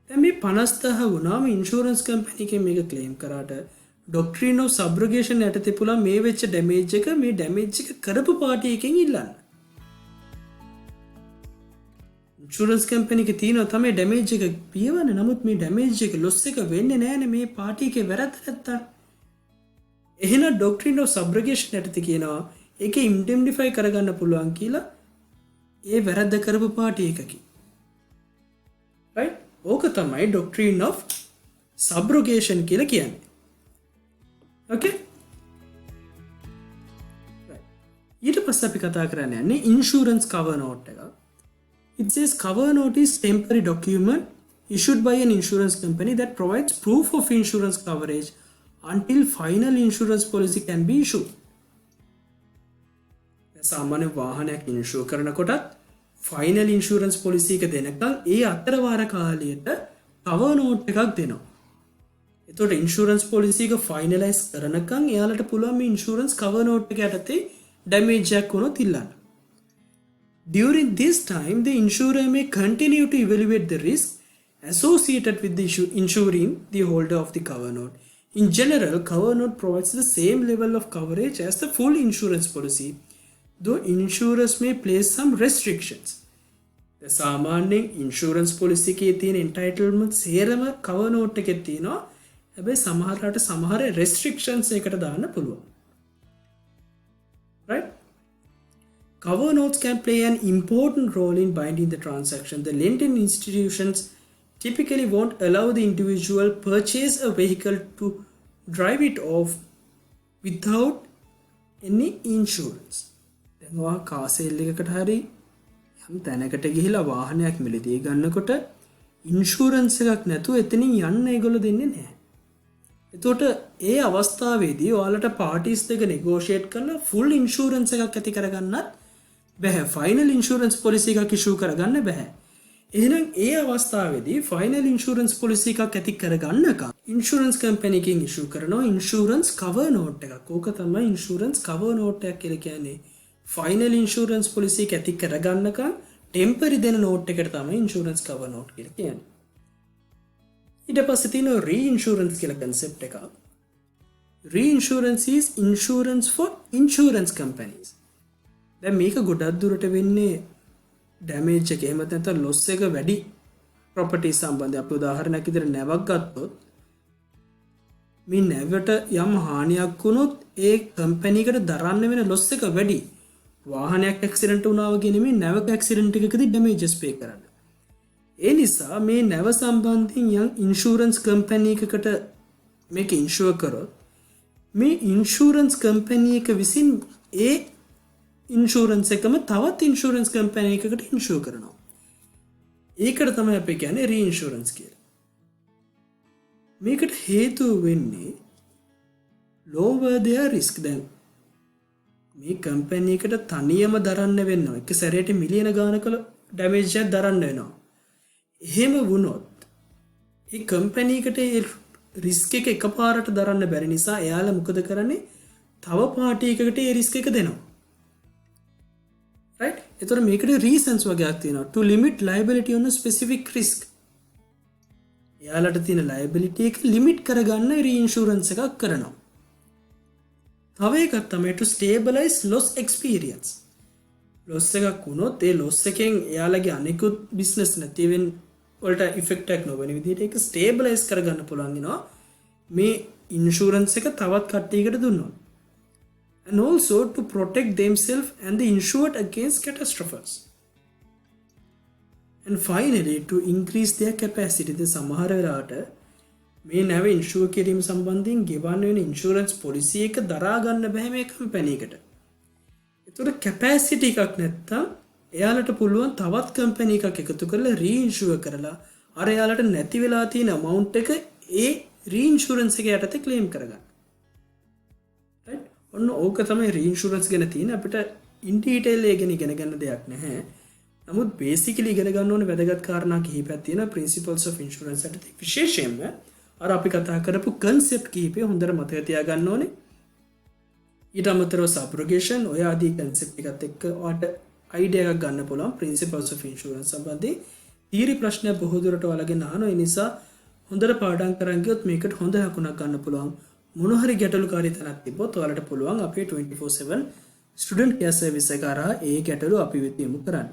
දැන් මේ 50000 වුණාම ඉන්ෂුරන්ස් කම්පැනි එකෙන් මේක ක්ලේම් කරාට doctrine of subrogation යටතේ පුළුවන් මේ වෙච්ච damage එක මේ damage එක කරපු පාටි එකෙන් ඉල්ලන්න. ඉන්ෂුරන්ස් කම්පැනි එකේ තියෙනවා තමයි damage එක පියවන්න. නමුත් මේ damage එක loss එක වෙන්නේ නැහැනේ මේ පාටි එකේ වැරද්ද නැත්තම්. එහෙනම් doctrine of subrogation යටතේ කියනවා ඒකේ indemnify කරගන්න පුළුවන් කියලා ඒ වැරද්ද කරපු පාටි එකකින්. right? ඕක තමයි doctrine of subrogation කියලා කියන්නේ. okay? right. ඊට පස්සේ අපි කතා කරන්න යන්නේ insurance cover note එක. It says cover note is temporary document issued by an insurance company that provides proof of insurance coverage until final insurance policy can be issued. සාමාන්‍ය වාහනයක් ඉන්ෂුර් කරනකොටත් ෆයිනල් ඉන්ෂුරන්ස් පොලිසි එක දෙනකම් ඒ අතරවාර කාලයට cover note එකක් දෙනවා. එතකොට insurance police එක finalise කරනකම් එයාලට පුළුවන් මේ ඉන්ෂුරන්ස් cover note එක යටතේ damage එකක් වුණොත් ඉල්ලන්න. During this time, the insurer may continue to evaluate the risk associated with the insuring the holder of the cover note. In general, cover note provides the same level of coverage as the full insurance policy, though insurers may place some restrictions. The සාමාන්‍යයෙන් insurance policy එකේ තියෙන entitlement සේරම cover note එකේ තියෙනවා. හැබැයි සමහරකට සමහර restrictions එකට දාන්න පුළුවන්. right? Cover notes can play an important role in binding the transaction. The lending institutions typically won't allow the individual purchase a vehicle to drive it off without any insurance. දැන් ඔයා car sale එකකට හරි යම් තැනකට ගිහිලා වාහනයක් මිලදී ගන්නකොට ඉන්ෂුරන්ස් එකක් නැතුව එතනින් යන්න ඒගොල්ලෝ දෙන්නේ නැහැ. එතකොට ඒ අවස්ථාවේදී ඔයාලට පාටිස් දෙක නෙගෝෂিয়েට් කරලා ෆුල් ඉන්ෂුරන්ස් එකක් ඇති කරගන්නත් බැහැ. ෆයිනල් ඉන්ෂුරන්ස් පොලිසි එකක් ඉෂුව කරගන්න බැහැ. එහෙනම් ඒ අවස්ථාවේදී ෆයිනල් ඉන්ෂුරන්ස් පොලිසි එකක් ඇති කරගන්නකම් ඉන්ෂුරන්ස් කම්පැනි එකෙන් ඉෂුව කරනවා ඉන්ෂුරන්ස් කවර් නෝට් එකක්. ඕක තමයි ඉන්ෂුරන්ස් කවර් නෝට් එකක් කියලා කියන්නේ. ෆයිනල් ඉන්ෂුරන්ස් පොලිසි එක ඇති කරගන්නකම් ටෙම්පරරි දෙන නෝට් එකට තමයි ඉන්ෂුරන්ස් කවර් නෝට් කියලා කියන්නේ. ඊට පස්සේ තියෙනවා රීඉන්ෂුරන්ස් කියලා concept එකක්. Reinsurance is insurance for insurance companies. දැන් මේක ගොඩක් දුරට වෙන්නේ damage එක එහෙම නැත්නම් loss එක වැඩි property සම්බන්ධයෙන්. අපි උදාහරණයක් විදිහට නැවක් ගත්තොත් මේ නැවට යම් හානියක් වුණොත් ඒ කම්පැනි එකට දරන්න වෙන loss එක වැඩි. වාහනයක් ඇක්සිඩන්ට් වුණා වගේ නෙමෙයි නැවක ඇක්සිඩන්ට් එකකදී damages pay කරන්න. ඒ නිසා මේ නැව සම්බන්ධයෙන් යම් ඉන්ෂුරන්ස් කම්පැනි එකකට මේක ඉන්ෂුර් කරොත් මේ ඉන්ෂුරන්ස් කම්පැනි එක විසින් ඒ ඉන්ෂුරන්ස් එකම තවත් ඉන්ෂුරන්ස් කම්පැනි එකකට ඉන්ෂුර් කරනවා. ඒකට තමයි අපි කියන්නේ රීඉන්ෂුරන්ස් කියලා. මේකට හේතුව වෙන්නේ lower their risk. දැන් මේ කම්පැනි එකට තනියම දරන්න වෙනවා. එක සැරේට මිලියන ගානක ඩැමේජ් එකක් දරන්න වෙනවා. එහෙම වුණොත් ඒ කම්පැනි එකට ඒ රිස්ක් එක එකපාරට දරන්න බැරි නිසා එයාලා මොකද කරන්නේ? තව පාටි එකකට ඒ රිස්ක් එක දෙනවා. right? එතකොට මේකට reasons වගේක් තියෙනවා. to limit liability on a specific risk. එයාලට තියෙන liability එක limit කරගන්න reinsurance එකක් කරනවා. තව එකක් තමයි to stabilize loss experience. loss එකක් වුණොත් ඒ loss එකෙන් එයාලගේ අනිකුත් business නැති වෙන වලට ඉෆෙක්ට් එකක් නොවන විදිහට ඒක ස්ටේබලයිස් කරගන්න පුළුවන් වෙනවා මේ ඉන්ෂුරන්ස් එක තවත් කට්ටියකට දුන්නොත්. And also to protect themselves and the insured against catastrophes. And finally to increase their capacity. The සමහර වෙලාවට මේ නැව ඉන්ෂුර් කිරීම සම්බන්ධයෙන් ගෙවන්න වෙන ඉන්ෂුරන්ස් පොලිසි එක දරා ගන්න බෑ මේ කම්පැනි එකට. ඒතකොට කැපැසිටි එකක් නැත්තම් එයාලට පුළුවන් තවත් කම්පැනි එකක් එකතු කරලා රීඉන්ෂුර් කරලා අර එයාලට නැති වෙලා තියෙන amount එක ඒ රීඉන්ෂුරන්ස් එක යටතේ ක්ලේම් කරගන්න. right? ඔන්න ඕක තමයි රීඉන්ෂුරන්ස් ගැන තියෙන අපිට in detail එක ගැන ඉගෙන ගන්න දෙයක් නැහැ. නමුත් basically ඉගෙන ගන්න ඕනේ වැදගත් කාරණා කිහිපයක් තියෙනවා principles of insurance යටතේ විශේෂයෙන්ම අර අපි කතා කරපු concept කිහිපය හොඳට මතක තියාගන්න ඕනේ. ඊට අමතරව subrogation ඔය ආදී concept එකත් එක්ක ඔයාලට idea එකක් ගන්න පුළුවන් principles of insurance සම්බන්ධයෙන්. theory ප්‍රශ්න බොහෝ දුරට ඔයාලගෙන් අහනවා. ඒ නිසා හොඳට පාඩම් කරන් ගියොත් මේකට හොඳ හකුණක් ගන්න පුළුවන්. මොන හරි ගැටලුකාරී තැනක් තිබ්බොත් ඔයාලට පුළුවන් අපේ 24/7 student care service එක කරා ඒ ගැටලු අපි වෙත යොමු කරන්න.